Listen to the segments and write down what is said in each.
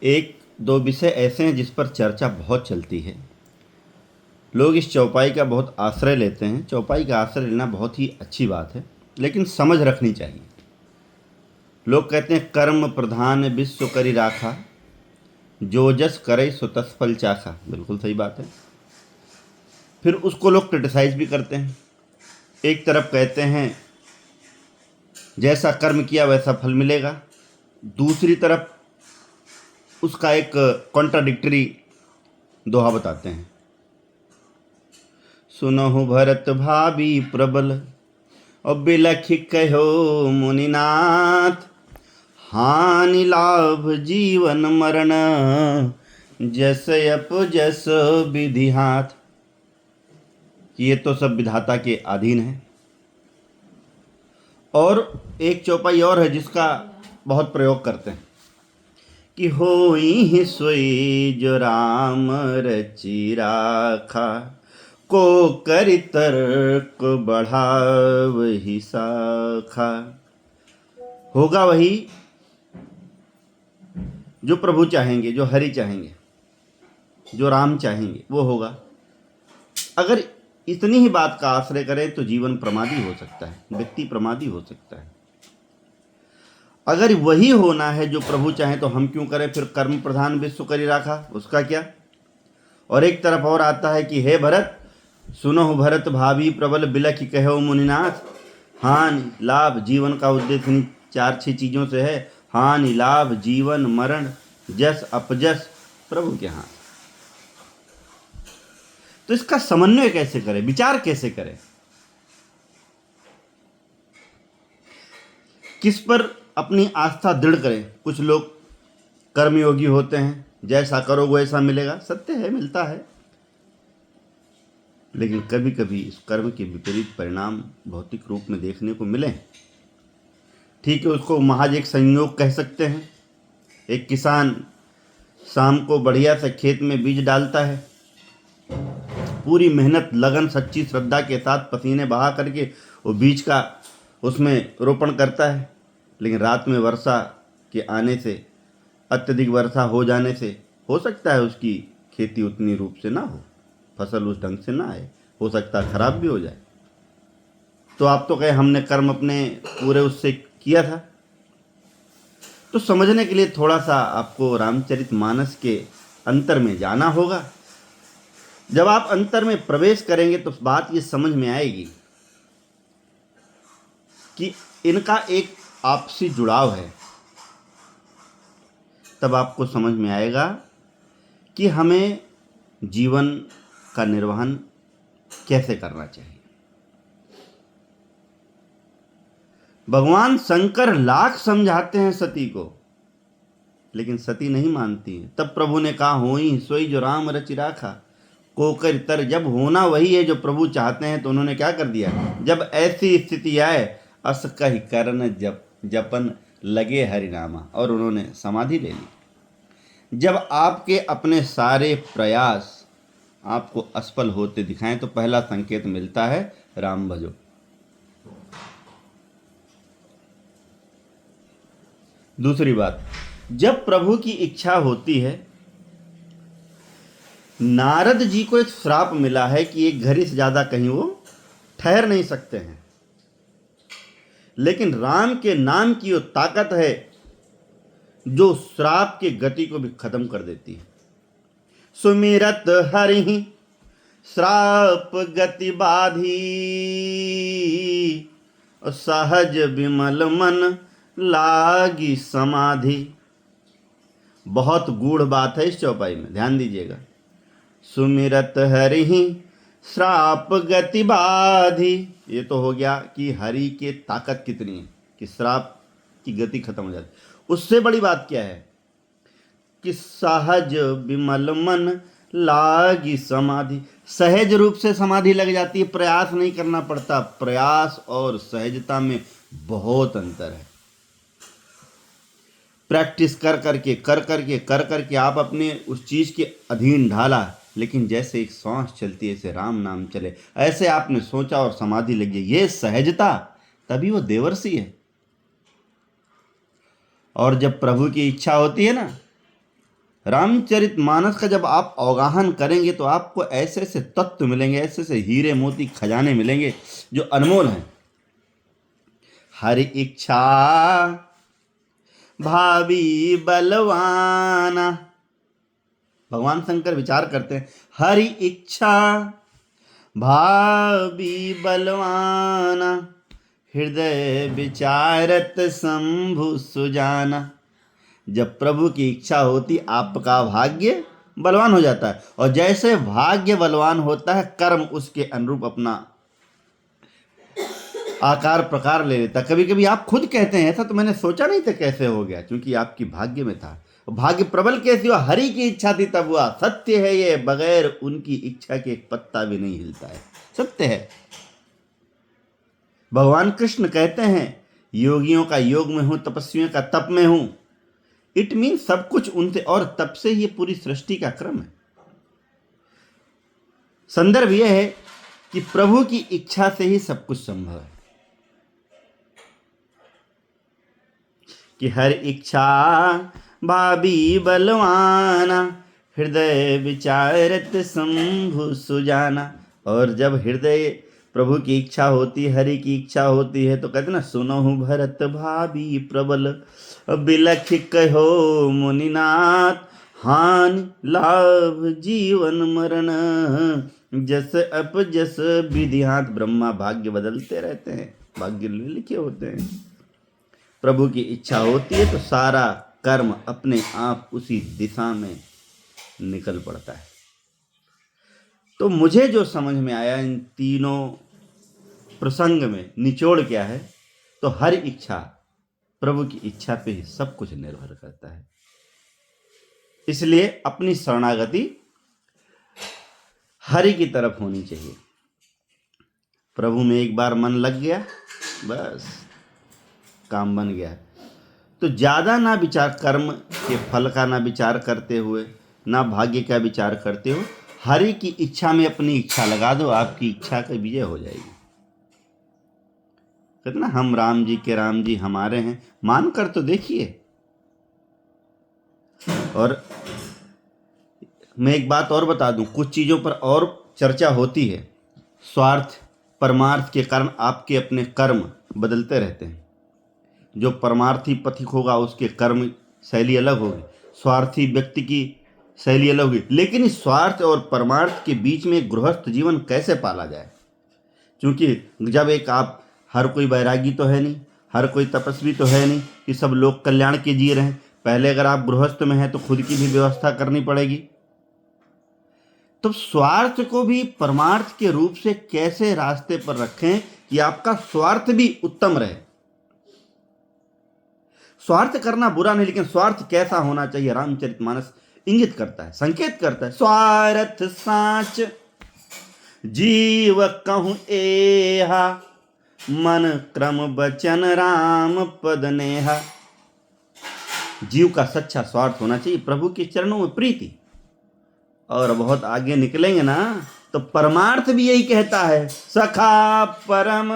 एक दो विषय ऐसे हैं जिस पर चर्चा बहुत चलती है। लोग इस चौपाई का बहुत आश्रय लेते हैं। चौपाई का आश्रय लेना बहुत ही अच्छी बात है, लेकिन समझ रखनी चाहिए। लोग कहते हैं कर्म प्रधान विश्व करी राखा, जो जस करे सो तस फल चाखा। बिल्कुल सही बात है। फिर उसको लोग क्रिटिसाइज भी करते हैं। एक तरफ कहते हैं जैसा कर्म किया वैसा फल मिलेगा, दूसरी तरफ उसका एक कॉन्ट्राडिक्टरी दोहा बताते हैं। सुनहु भरत भाभी प्रबल और बिलखि कहो मुनिनाथ, हानि लाभ जीवन मरण जस अप जस विधि हाथ। ये तो सब विधाता के अधीन है। और एक चौपाई और है जिसका बहुत प्रयोग करते हैं कि होई सोई जो राम रचि राखा, को करि तर्क बढ़ावहि शाखा। होगा वही जो प्रभु चाहेंगे, जो हरि चाहेंगे, जो राम चाहेंगे वो होगा। अगर इतनी ही बात का आश्रय करें तो जीवन प्रमादी हो सकता है, व्यक्ति प्रमादी हो सकता है। अगर वही होना है जो प्रभु चाहे तो हम क्यों करें? फिर कर्म प्रधान विश्व करी राखा, उसका क्या? और एक तरफ और आता है कि हे भरत सुनो भरत भावी प्रबल बिलखि कहो मुनिनाथ, हानि लाभ जीवन का उद्देश्य इन 4-6 चीजों से है। हानि लाभ जीवन मरण जस अपजस प्रभु के हाथ। तो इसका समन्वय कैसे करें, विचार कैसे करें, किस पर अपनी आस्था दृढ़ करें? कुछ लोग कर्मयोगी होते हैं, जैसा करोगे वैसा मिलेगा। सत्य है, मिलता है, लेकिन कभी कभी इस कर्म के विपरीत परिणाम भौतिक रूप में देखने को मिले। ठीक है, उसको महज एक संयोग कह सकते हैं। एक किसान शाम को बढ़िया से खेत में बीज डालता है, पूरी मेहनत लगन सच्ची श्रद्धा के साथ पसीने बहा करके वो बीज का उसमें रोपण करता है, लेकिन रात में वर्षा के आने से, अत्यधिक वर्षा हो जाने से हो सकता है उसकी खेती उतनी रूप से ना हो, फसल उस ढंग से ना आए, हो सकता है खराब भी हो जाए। तो आप तो कहे हमने कर्म अपने पूरे उससे किया था। तो समझने के लिए थोड़ा सा आपको रामचरितमानस के अंतर में जाना होगा। जब आप अंतर में प्रवेश करेंगे तो बात ये समझ में आएगी कि इनका एक आपसी जुड़ाव है। तब आपको समझ में आएगा कि हमें जीवन का निर्वहन कैसे करना चाहिए। भगवान शंकर लाख समझाते हैं सती को, लेकिन सती नहीं मानती है। तब प्रभु ने कहा होई सोई जो राम रचि राखा, कोकर तर। जब होना वही है जो प्रभु चाहते हैं तो उन्होंने क्या कर दिया? जब ऐसी स्थिति आए अस कहि करन जपन लगे हरिनामा, और उन्होंने समाधि ले ली। जब आपके अपने सारे प्रयास आपको असफल होते दिखाएं तो पहला संकेत मिलता है राम भजो। दूसरी बात, जब प्रभु की इच्छा होती है, नारद जी को एक श्राप मिला है कि एक घड़ी से ज्यादा कहीं वो ठहर नहीं सकते हैं, लेकिन राम के नाम की वो ताकत है जो श्राप की गति को भी खत्म कर देती है। सुमिरत हरि श्राप गति बाधी, सहज विमल मन लागी समाधि। बहुत गूढ़ बात है इस चौपाई में, ध्यान दीजिएगा। सुमिरत हरि श्राप गति बाधी, ये तो हो गया कि हरि की ताकत कितनी है कि श्राप की गति खत्म हो जाती। उससे बड़ी बात क्या है कि सहज विमल मन लागी समाधि। सहज रूप से समाधि लग जाती है, प्रयास नहीं करना पड़ता। प्रयास और सहजता में बहुत अंतर है। प्रैक्टिस कर करके आप अपने उस चीज के अधीन ढाला, लेकिन जैसे एक सांस चलती है ऐसे राम नाम चले, ऐसे आपने सोचा और समाधि लगी। ये सहजता, तभी वो देवर्षि है। और जब प्रभु की इच्छा होती है ना, रामचरितमानस का जब आप अवगाहन करेंगे तो आपको ऐसे ऐसे तत्व मिलेंगे, ऐसे ऐसे हीरे मोती खजाने मिलेंगे जो अनमोल हैं। हर इच्छा भावी बलवाना, भगवान शंकर विचार करते हैं, हरि इच्छा भावी बलवाना, हृदय विचारत शंभु सुजाना। जब प्रभु की इच्छा होती आपका भाग्य बलवान हो जाता है, और जैसे भाग्य बलवान होता है कर्म उसके अनुरूप अपना आकार प्रकार ले लेता। कभी कभी आप खुद कहते हैं ऐसा तो मैंने सोचा नहीं था कैसे हो गया, क्योंकि आपकी भाग्य में था। भाग्य प्रबल कैसे हुआ? हरि की इच्छा थी तब हुआ। सत्य है ये, बगैर उनकी इच्छा के एक पत्ता भी नहीं हिलता है, सत्य है। भगवान कृष्ण कहते हैं योगियों का योग में हूं, तपस्वियों का तप में हूं। इट मीन सब कुछ उनसे और तब से ये पूरी सृष्टि का क्रम है। संदर्भ यह है कि प्रभु की इच्छा से ही सब कुछ संभव है। कि हर इच्छा भाभी बलवाना, हृदय विचारत शंभु सुजाना। और जब हृदय प्रभु की इच्छा होती है, हरि की इच्छा होती है, तो कहते ना, सुनहु भरत भाभी प्रबल, बिलख कहो मुनिनाथ, हानि लाभ जीवन मरण, जस अप जस विधि हाथ। ब्रह्मा भाग्य बदलते रहते हैं, भाग्य लिखे होते हैं। प्रभु की इच्छा होती है तो सारा कर्म अपने आप उसी दिशा में निकल पड़ता है। तो मुझे जो समझ में आया इन तीनों प्रसंग में निचोड़ क्या है, तो हर इच्छा प्रभु की इच्छा पे ही सब कुछ निर्भर करता है। इसलिए अपनी शरणागति हरि की तरफ होनी चाहिए। प्रभु में एक बार मन लग गया, बस काम बन गया। तो ज़्यादा ना विचार, कर्म के फल का ना विचार करते हुए, ना भाग्य का विचार करते हो, हरि की इच्छा में अपनी इच्छा लगा दो, आपकी इच्छा की विजय हो जाएगी। कहते ना, हम राम जी के राम जी हमारे हैं, मान कर तो देखिए। और मैं एक बात और बता दूं, कुछ चीज़ों पर और चर्चा होती है। स्वार्थ परमार्थ के कारण आपके अपने कर्म बदलते रहते हैं। जो परमार्थी पथिक होगा उसके कर्म शैली अलग होगी, स्वार्थी व्यक्ति की शैली अलग होगी। लेकिन इस स्वार्थ और परमार्थ के बीच में गृहस्थ जीवन कैसे पाला जाए? क्योंकि जब एक आप, हर कोई वैरागी तो है नहीं, हर कोई तपस्वी तो है नहीं कि सब लोग कल्याण के जी रहे हैं। पहले अगर आप गृहस्थ में हैं तो खुद की भी व्यवस्था करनी पड़ेगी। तो स्वार्थ को भी परमार्थ के रूप से कैसे रास्ते पर रखें कि आपका स्वार्थ भी उत्तम रहे। स्वार्थ करना बुरा नहीं, लेकिन स्वार्थ कैसा होना चाहिए रामचरितमानस इंगित करता है, संकेत करता है। स्वार्थ साच जीव कहूं एहा, मन क्रम बचन राम पद नेहा। जीव का सच्चा स्वार्थ होना चाहिए प्रभु के चरणों में प्रीति। और बहुत आगे निकलेंगे ना तो परमार्थ भी यही कहता है, सखा परम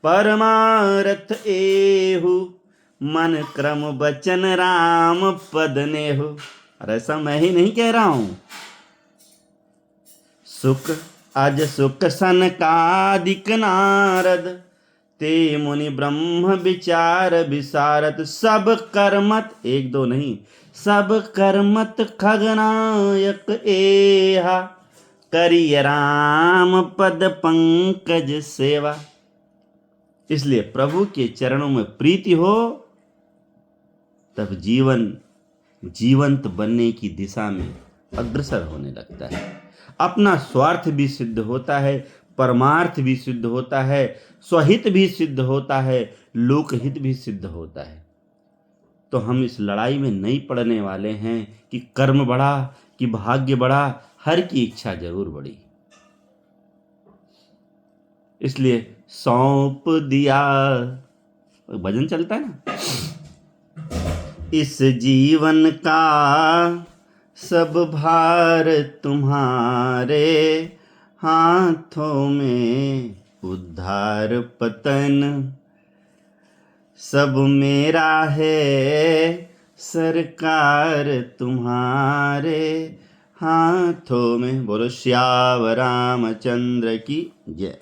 परमारथ एहु, मन क्रम बचन राम पद नेहु। और ऐसा मैं ही नहीं कह रहा हूं, सुख अज सुख सनकादिक नारद, ते मुनि ब्रह्म विचार विसारत। सब कर्मत, एक दो नहीं, सब कर्मत खगनायक एहा, करिय राम पद पंकज सेवा। इसलिए प्रभु के चरणों में प्रीति हो तब जीवन जीवंत बनने की दिशा में अग्रसर होने लगता है। अपना स्वार्थ भी सिद्ध होता है, परमार्थ भी सिद्ध होता है, स्वहित भी सिद्ध होता है, लोकहित भी सिद्ध होता है। तो हम इस लड़ाई में नहीं पड़ने वाले हैं कि कर्म बढ़ा कि भाग्य बढ़ा, हर की इच्छा जरूर बढ़ी। इसलिए सौंप दिया, भजन चलता है ना, इस जीवन का सब भार तुम्हारे हाथों में, उद्धार पतन सब मेरा है, सरकार तुम्हारे हाथों में। बोलो श्याम रामचंद्र की जय।